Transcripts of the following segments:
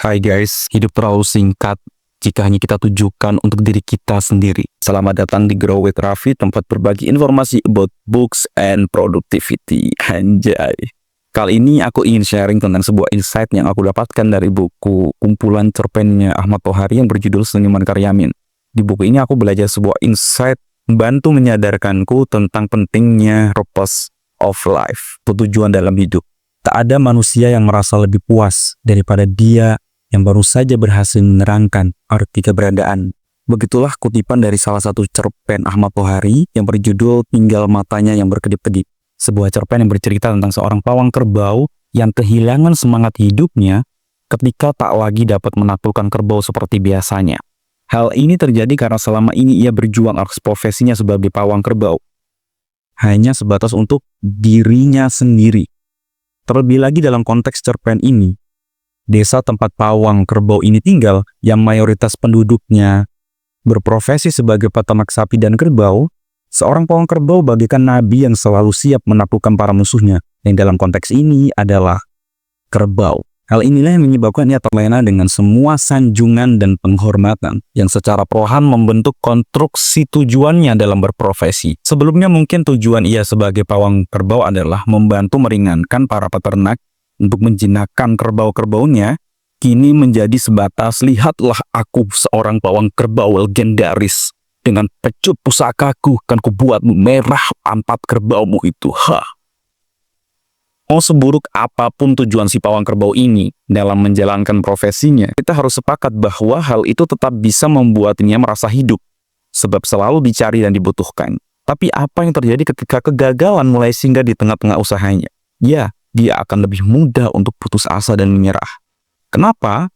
Hai guys, hidup terlalu singkat jika hanya kita tujukan untuk diri kita sendiri. Selamat datang di Grow with Raffi, tempat berbagi informasi about books and productivity. Anjay. Kali ini aku ingin sharing tentang sebuah insight yang aku dapatkan dari buku kumpulan cerpennya Ahmad Tohari yang berjudul Senyuman Karyamin. Di buku ini aku belajar sebuah insight membantu menyadarkanku tentang pentingnya purpose of life, tujuan dalam hidup. Tak ada manusia yang merasa lebih puas daripada dia yang baru saja berhasil menerangkan arti keberadaan. Begitulah kutipan dari salah satu cerpen Ahmad Tohari yang berjudul Tinggal Matanya yang Berkedip-kedip. Sebuah cerpen yang bercerita tentang seorang pawang kerbau yang kehilangan semangat hidupnya ketika tak lagi dapat menaklukkan kerbau seperti biasanya. Hal ini terjadi karena selama ini ia berjuang atas profesinya sebagai pawang kerbau hanya sebatas untuk dirinya sendiri. Terlebih lagi dalam konteks cerpen ini, desa tempat pawang kerbau ini tinggal yang mayoritas penduduknya berprofesi sebagai peternak sapi dan kerbau, seorang pawang kerbau bagaikan nabi yang selalu siap menaklukkan para musuhnya, yang dalam konteks ini adalah kerbau. Hal inilah yang menyebabkan ia terlena dengan semua sanjungan dan penghormatan yang secara perlahan membentuk konstruksi tujuannya dalam berprofesi. Sebelumnya mungkin tujuan ia sebagai pawang kerbau adalah membantu meringankan para peternak untuk menjinakkan kerbau-kerbaunya. Kini menjadi sebatas, lihatlah aku seorang pawang kerbau legendaris. Dengan pecut pusakaku kan kubuatmu merah empat kerbaumu itu. Mau seburuk apapun tujuan si pawang kerbau ini dalam menjalankan profesinya, kita harus sepakat bahwa hal itu tetap bisa membuatnya merasa hidup, sebab selalu dicari dan dibutuhkan. Tapi apa yang terjadi ketika kegagalan mulai singgah di tengah-tengah usahanya? Ya, dia akan lebih mudah untuk putus asa dan menyerah. Kenapa?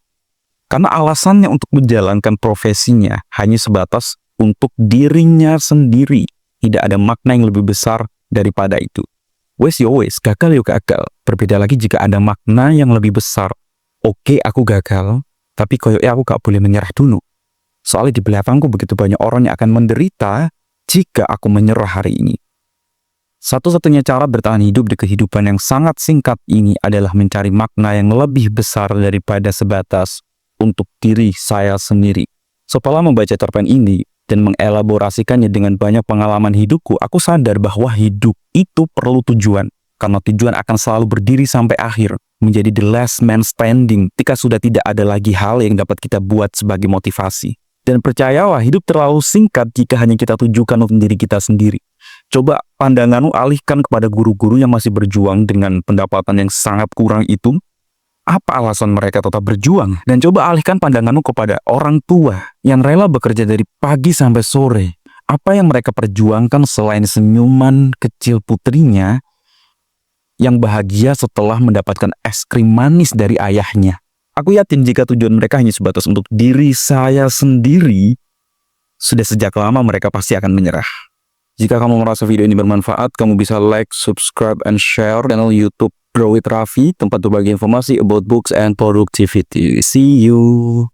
Karena alasannya untuk menjalankan profesinya hanya sebatas untuk dirinya sendiri. Tidak ada makna yang lebih besar daripada itu. Wes yo wes, gagal yo gagal. Berbeda lagi jika ada makna yang lebih besar. Oke, aku gagal, tapi koyoknya aku gak boleh menyerah dulu. Soalnya di belakangku begitu banyak orang yang akan menderita jika aku menyerah hari ini. Satu-satunya cara bertahan hidup di kehidupan yang sangat singkat ini adalah mencari makna yang lebih besar daripada sebatas untuk diri saya sendiri. Setelah membaca cerpen ini dan mengelaborasikannya dengan banyak pengalaman hidupku, aku sadar bahwa hidup itu perlu tujuan. Karena tujuan akan selalu berdiri sampai akhir, menjadi the last man standing ketika sudah tidak ada lagi hal yang dapat kita buat sebagai motivasi. Dan percayalah, hidup terlalu singkat jika hanya kita tujukan untuk diri kita sendiri. Coba pandanganmu alihkan kepada guru-guru yang masih berjuang dengan pendapatan yang sangat kurang itu. Apa alasan mereka tetap berjuang? Dan coba alihkan pandanganmu kepada orang tua yang rela bekerja dari pagi sampai sore. Apa yang mereka perjuangkan selain senyuman kecil putrinya yang bahagia setelah mendapatkan es krim manis dari ayahnya? Aku yakin jika tujuan mereka hanya sebatas untuk diri saya sendiri, sudah sejak lama mereka pasti akan menyerah. Jika kamu merasa video ini bermanfaat, kamu bisa like, subscribe, and share channel YouTube Grow with Raffi, tempat berbagi informasi about books and productivity. See you!